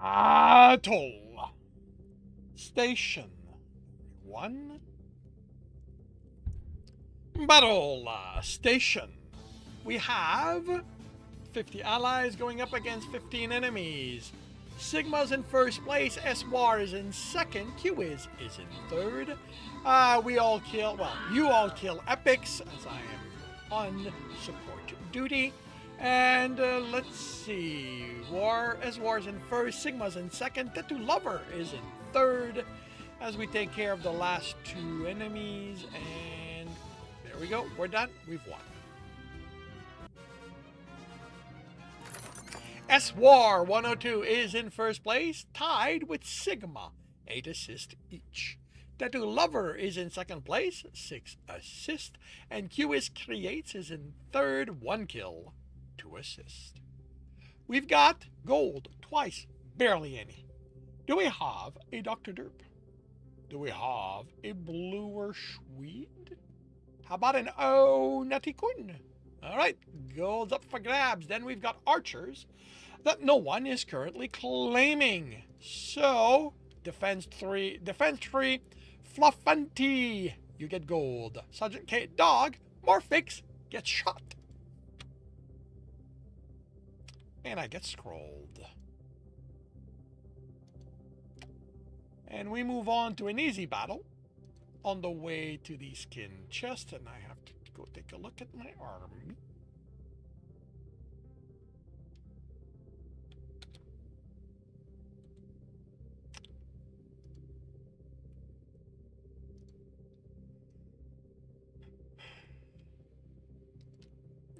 Atoll Station 1. Battle Station. We have 50 allies going up against 15 enemies. Sigma's in first place, Espoir is in second, Q is in third. We all kill, well, you all kill epics as I am on support duty. And let's see, Espoir's in first, Sigma's in second, Tattoo Lover is in third as we take care of the last two enemies. And there we go, we're done, we've won. S-War 102 is in first place, tied with Sigma, 8 assists each. Tattoo Lover is in second place, 6 assists. And QS Creates is in third, 1 kill, 2 assists. We've got gold twice, barely any. Do we have a Dr. Derp? Do we have a Bluer Swede? How about an O Natikun? All right, gold's up for grabs. Then we've got archers that no one is currently claiming. So, defense 3, Fluffanty, you get gold. Sergeant Kate Dog, Morphix, gets shot. And I get scrolled. And we move on to an easy battle on the way to the skin chest, and I have to go take a look at my army.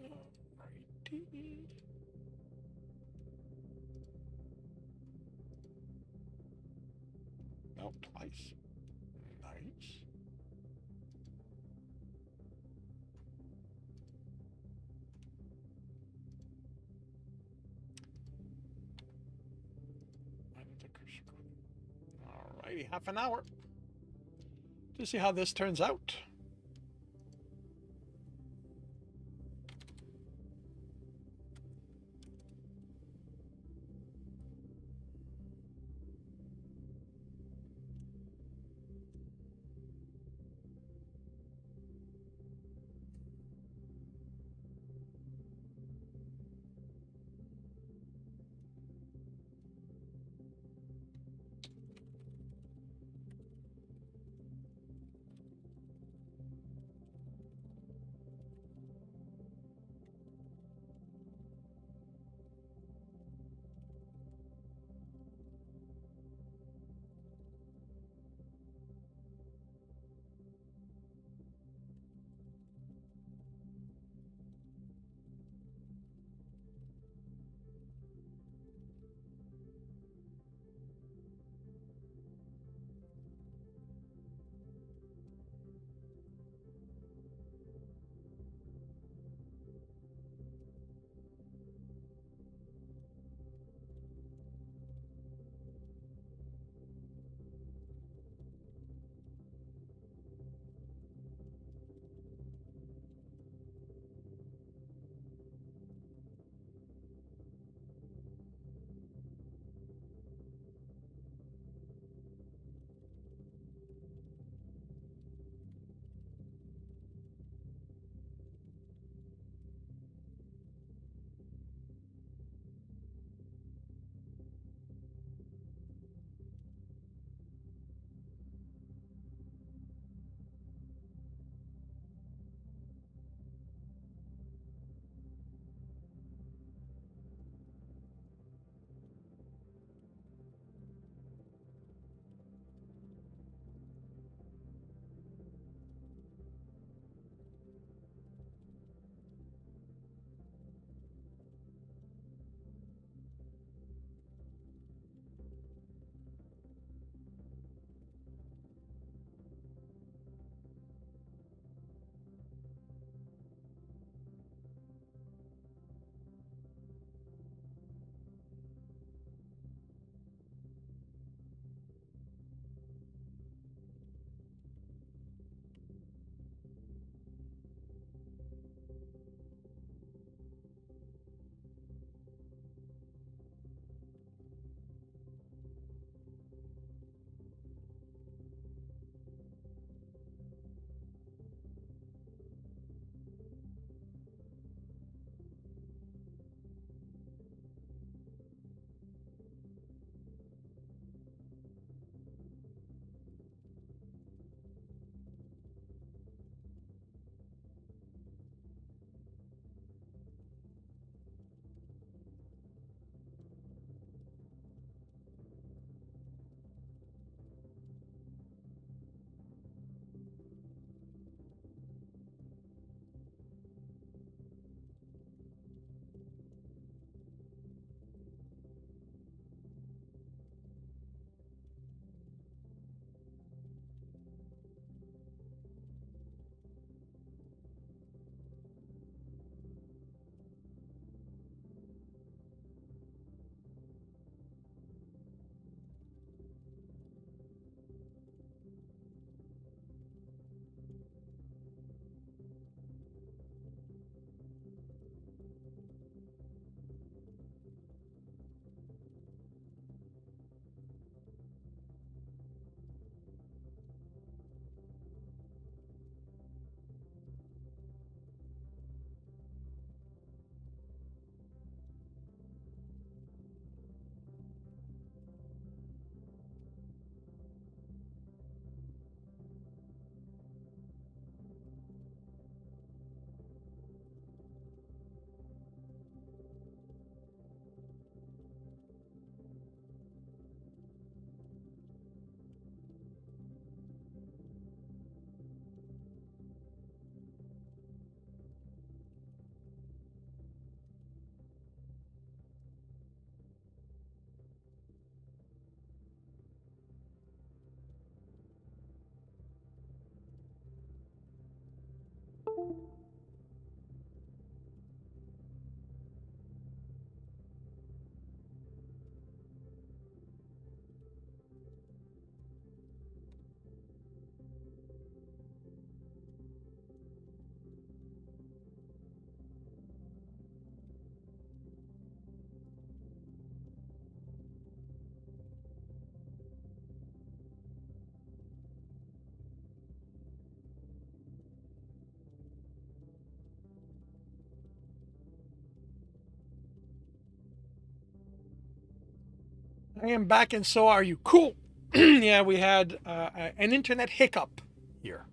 Alrighty. No, twice. Nice. Alrighty, half an hour to see how this turns out. I am back, and so are you. Cool. Yeah, we had an internet hiccup here.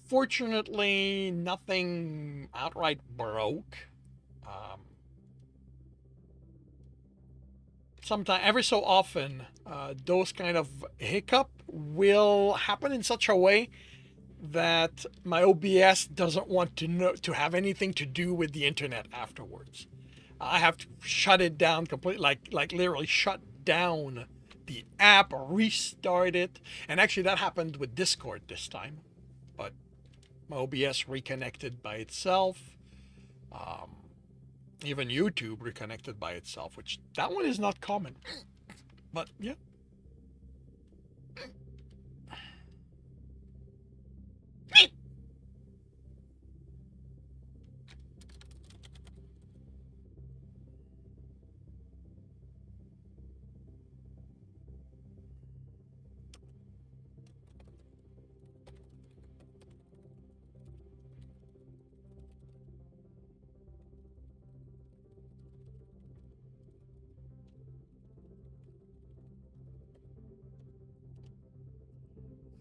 Fortunately, nothing outright broke. Um, Sometimes, every so often, those kind of hiccup will happen in such a way that my OBS doesn't want to have anything to do with the internet afterwards. I have to shut it down completely, like literally shut down the app, restart it. And actually, that happened with Discord this time, but my OBS reconnected by itself. Um, Even YouTube reconnected by itself, which that one is not common. But yeah.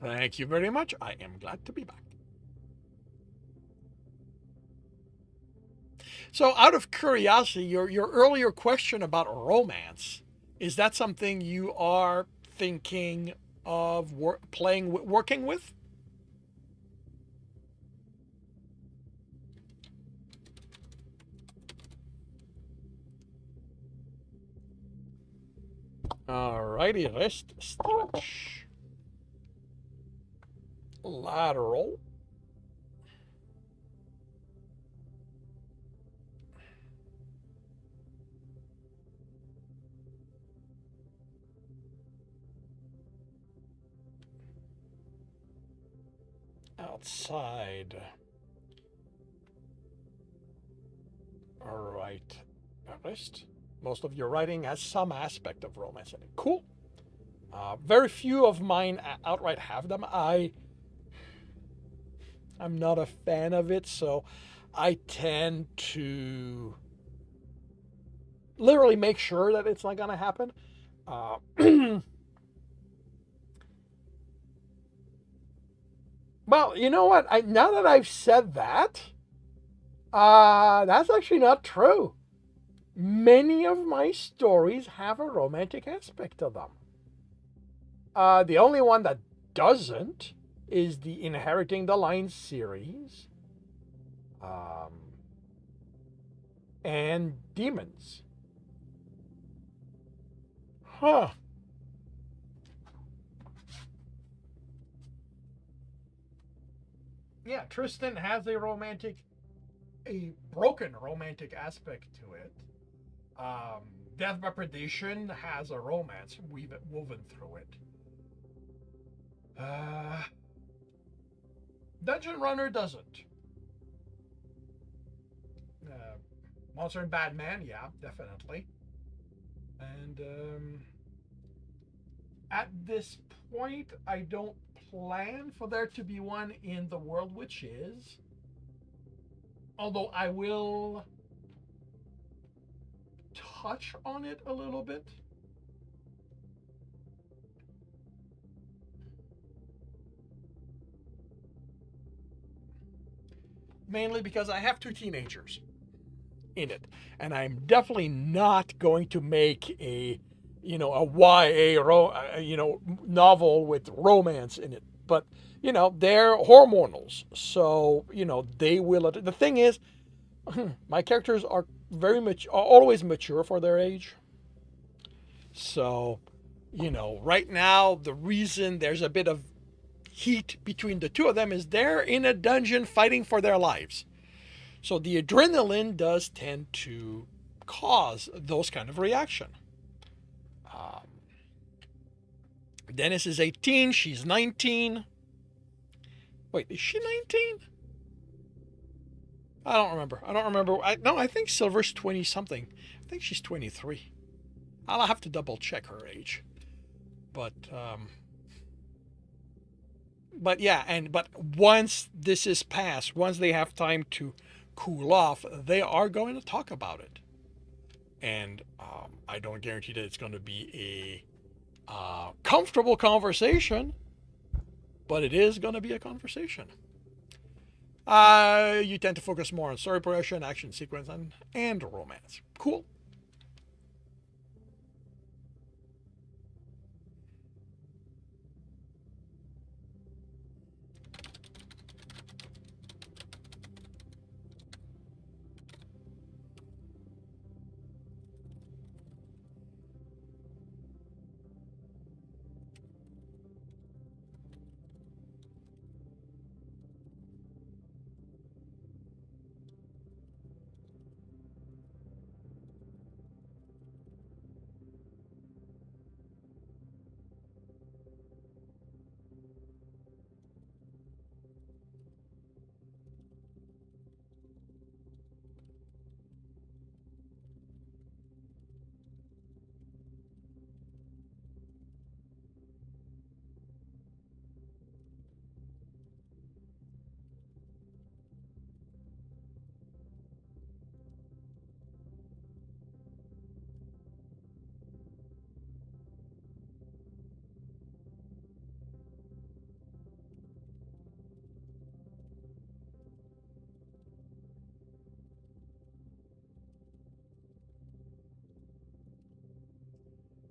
Thank you very much. I am glad to be back. So, out of curiosity, your earlier question about romance, is that something you are thinking of working with? Alrighty, wrist stretch. Lateral. Outside. Alright. Wrist. Most of your writing has some aspect of romance in it. Cool. Very few of mine outright have them. I'm not a fan of it, so I tend to literally make sure that it's not going to happen. Well, you know what? Now that I've said that, that's actually not true. Many of my stories have a romantic aspect to them. The only one that doesn't is the Inheriting the Line series, um, and Demons. Huh. Yeah, Tristan has a broken romantic aspect to it. Um, Death by Predation has a romance woven through it. Dungeon Runner doesn't. Monster and Batman, yeah, definitely. And at this point, I don't plan for there to be one in the World Witches. Although I will touch on it a little bit. Mainly because I have two teenagers in it, and I'm definitely not going to make a novel with romance in it. But they're hormonals, so they will. The thing is, my characters are very much always mature for their age. So, right now the reason there's a bit of heat between the two of them is they're in a dungeon fighting for their lives. So the adrenaline does tend to cause those kind of reaction. Um, Dennis is 18. She's 19. Wait, is she 19? I don't remember. No, I think Silver's 20 something. I think she's 23. I'll have to double check her age. But yeah, but once this is passed, once they have time to cool off, they are going to talk about it. And I don't guarantee that it's going to be a comfortable conversation, but it is going to be a conversation. You tend to focus more on story progression, action sequence, and romance. Cool.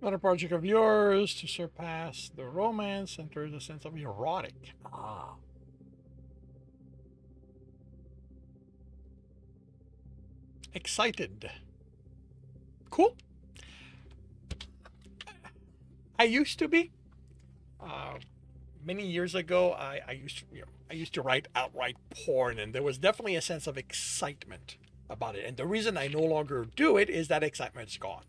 Another project of yours to surpass the romance enters a sense of erotic. Ah. Excited. Cool. I used to be. Many years ago, I used to write outright porn, and there was definitely a sense of excitement about it. And the reason I no longer do it is that excitement's gone.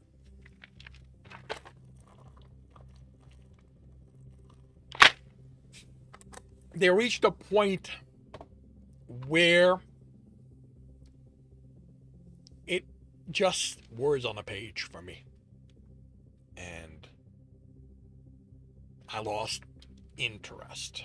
They reached a point where it just words on a page for me. And I lost interest.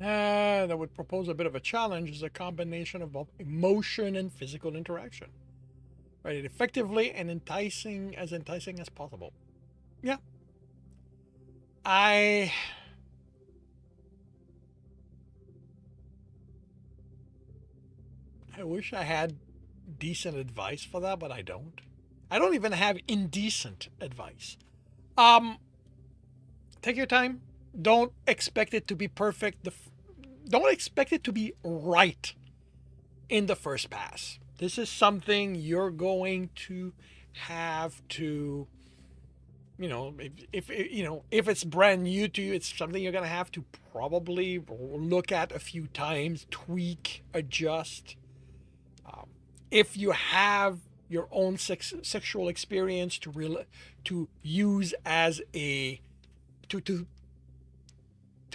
That would propose a bit of a challenge is a combination of both emotion and physical interaction. Right? Effectively and enticing as possible. Yeah. I wish I had decent advice for that, but I don't. I don't even have indecent advice. Um, Take your time. Don't expect it to be perfect. Don't expect it to be right in the first pass. This is something you're going to have to, if it's brand new to you, it's something you're going to have to probably look at a few times, tweak, adjust. If you have your own sexual experience to use as a to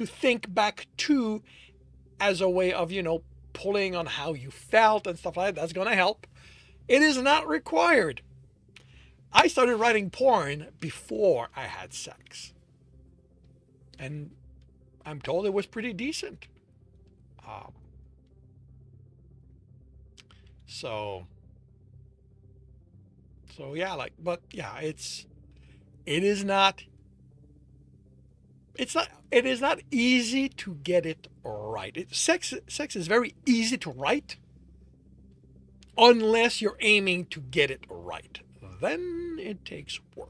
think back to as a way of pulling on how you felt and stuff like that, that's going to help. It is not required. I started writing porn before I had sex, and I'm told it was pretty decent. Um, so yeah, it is not it is not easy to get it right. Sex is very easy to write. unless you're aiming to get it right. Then it takes work.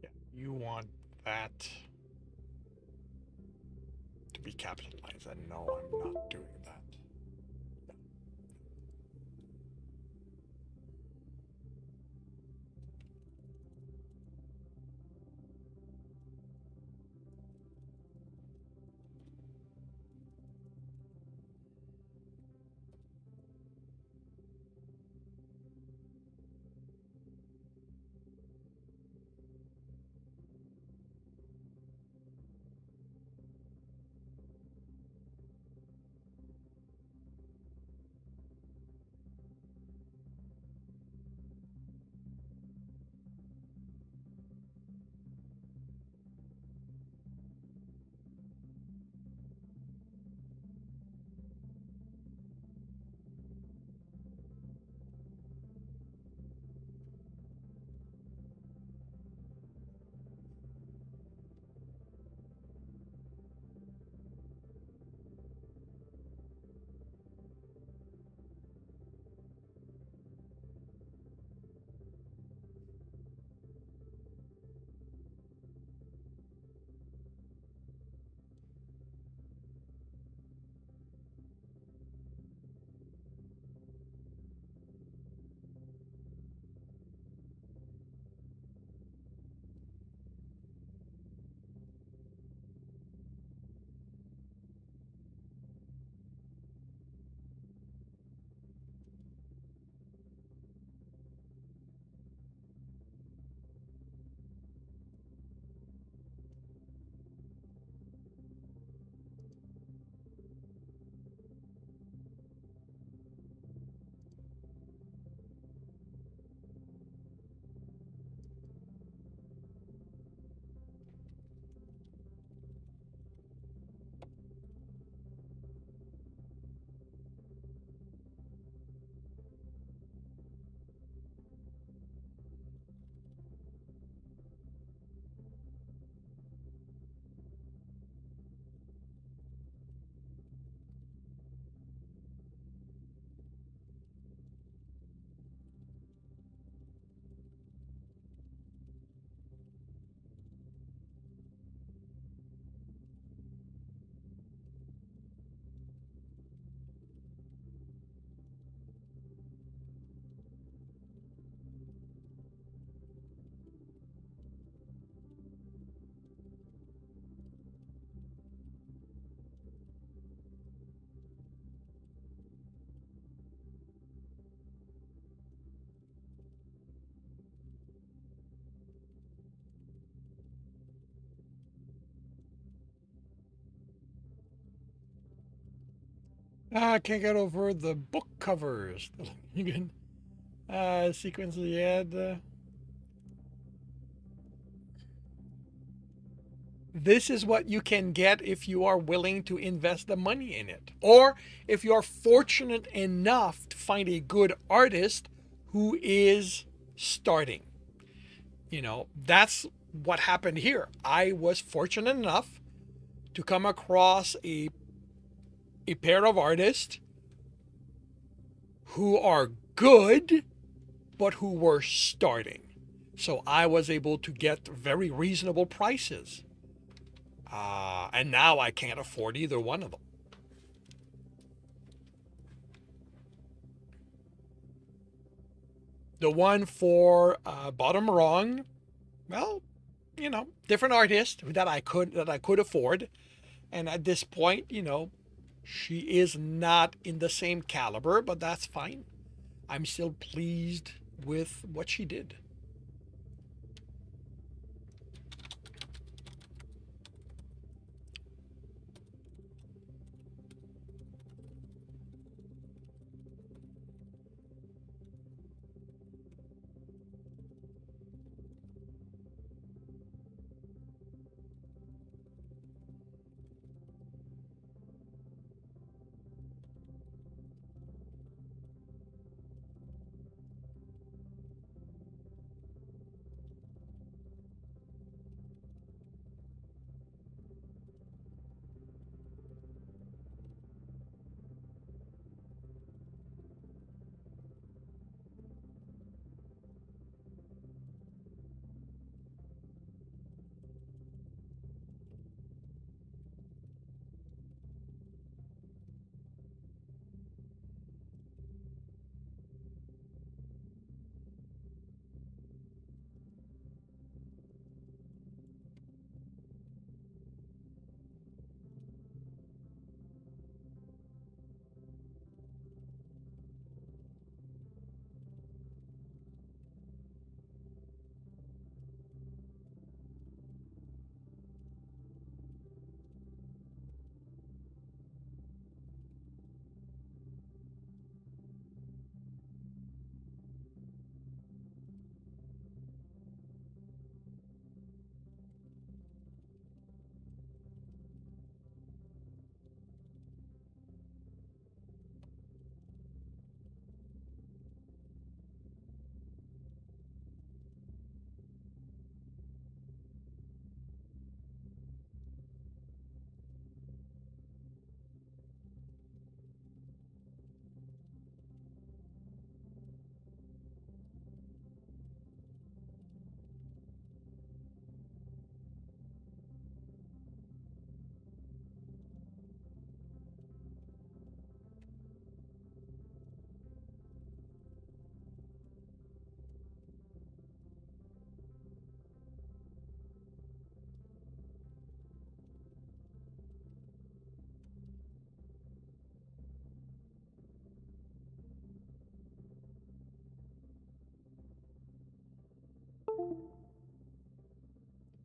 Yeah, you want that to be capitalized, and no, I'm not doing that. I can't get over the book covers. You can sequence the ad. This is what you can get if you are willing to invest the money in it. Or if you are fortunate enough to find a good artist who is starting. That's what happened here. I was fortunate enough to come across a pair of artists who are good, but who were starting. So I was able to get very reasonable prices. And now I can't afford either one of them. The one for Bottom Wrong, well, different artist that I could afford. And at this point, she is not in the same caliber, but that's fine. I'm still pleased with what she did.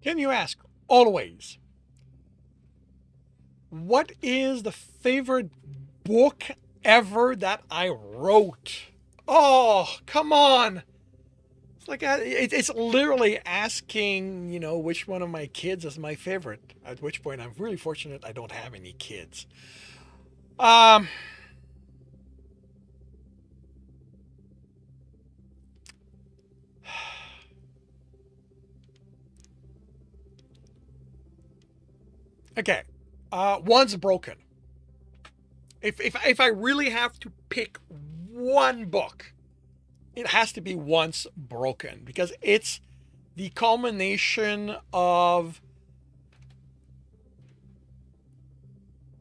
Can you ask always, what is the favorite book ever that I wrote? Oh, come on. It's like it's literally asking, which one of my kids is my favorite. At which point, I'm really fortunate I don't have any kids. Um, okay. Once broken. If I really have to pick one book, it has to be Once Broken because it's the culmination of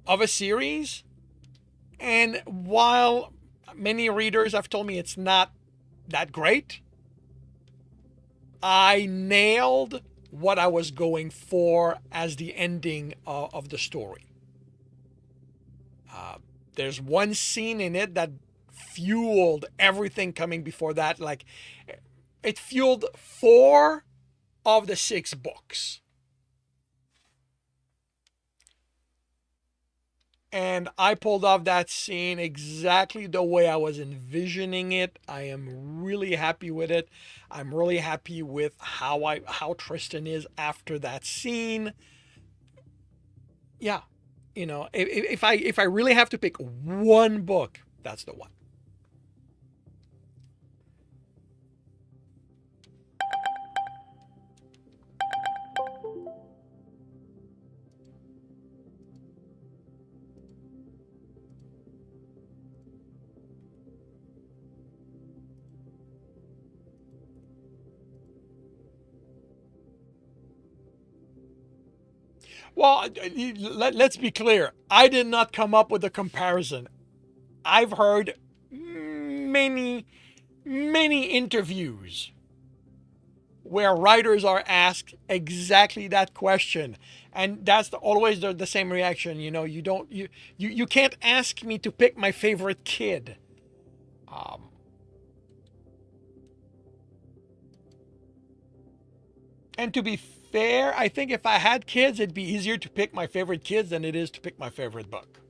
a series. And while many readers have told me it's not that great, I nailed what I was going for as the ending of the story. Uh, there's one scene in it that fueled everything coming before that. Like, it fueled 4 of the 6 books. And I pulled off that scene exactly the way I was envisioning it. I am really happy with it. I'm really happy with how Tristan is after that scene. Yeah, if I really have to pick one book, that's the one. Well, let's be clear. I did not come up with a comparison. I've heard many many interviews where writers are asked exactly that question, and that's always the same reaction. You can't ask me to pick my favorite kid. um, and to be fair, I think if I had kids, it'd be easier to pick my favorite kids than it is to pick my favorite book.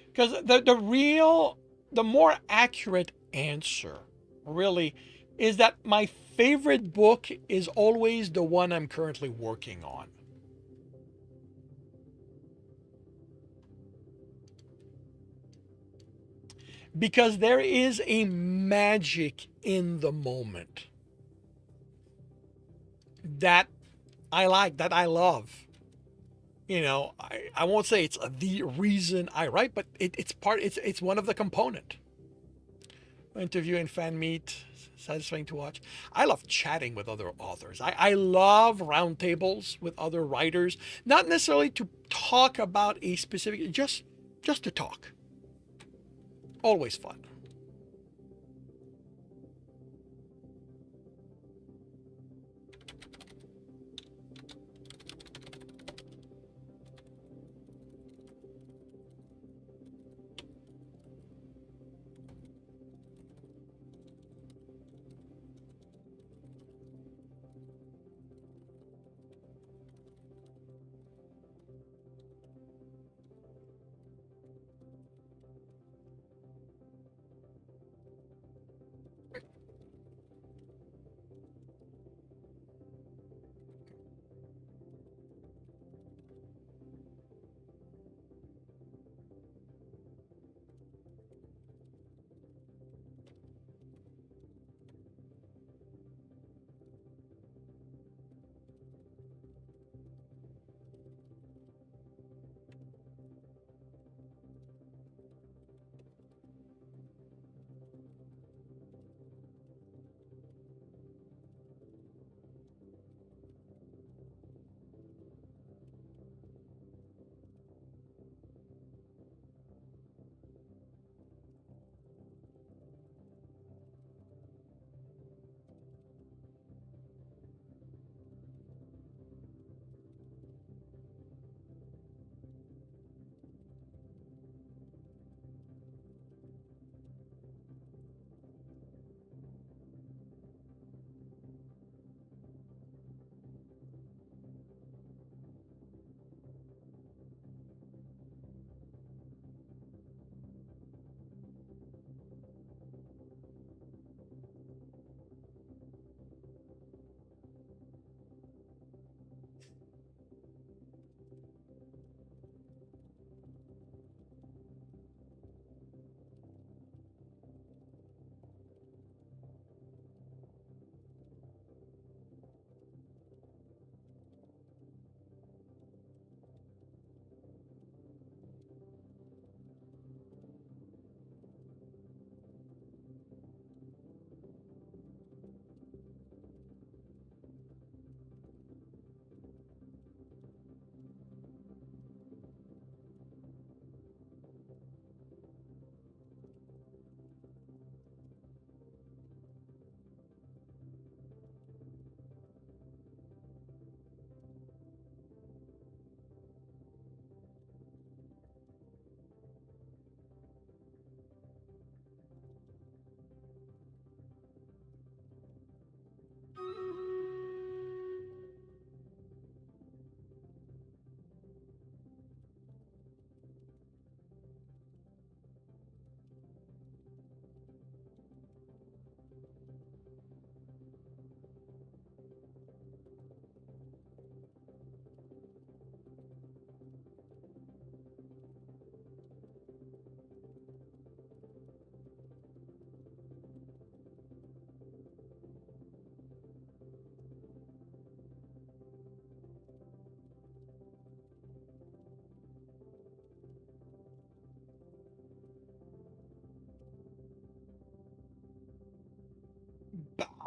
Because the more accurate answer really is that my favorite book is always the one I'm currently working on. Because there is a magic in the moment that I like, that I love. I won't say it's the reason I write, but it's one of the component. Interview and fan meet, satisfying to watch. I love chatting with other authors. I love roundtables with other writers, not necessarily to talk about a specific, just to talk. Always fun.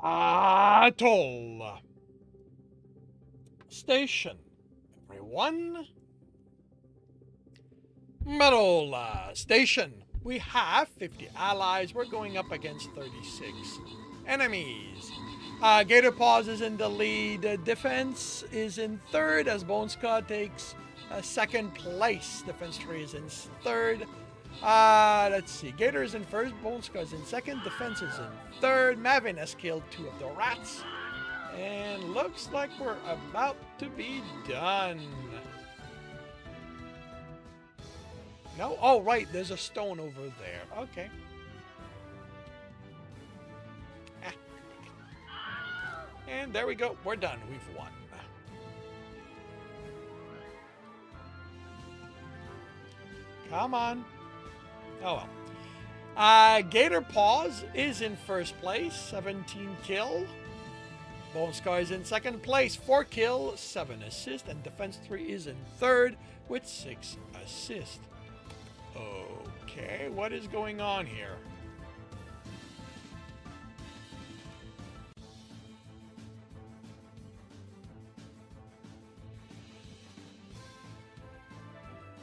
Battle station, everyone. Metal station. We have 50 allies. We're going up against 36 enemies. Gator Paws is in the lead. Defense is in third as Bone Scott takes second place. Defense 3 is in third. Let's see. Gator is in first. Bone Scott is in second. Defense is in third. Mavin has killed 2 of the rats. And looks like we're about to be done. No? Oh, right. There's a stone over there. Okay. And there we go. We're done. We've won. Come on. Oh well. Gator Paws is in first place. 17 kill. Bone Scar is in second place. 4 kill, 7 assist. And Defense 3 is in third with 6 assist. Okay, what is going on here?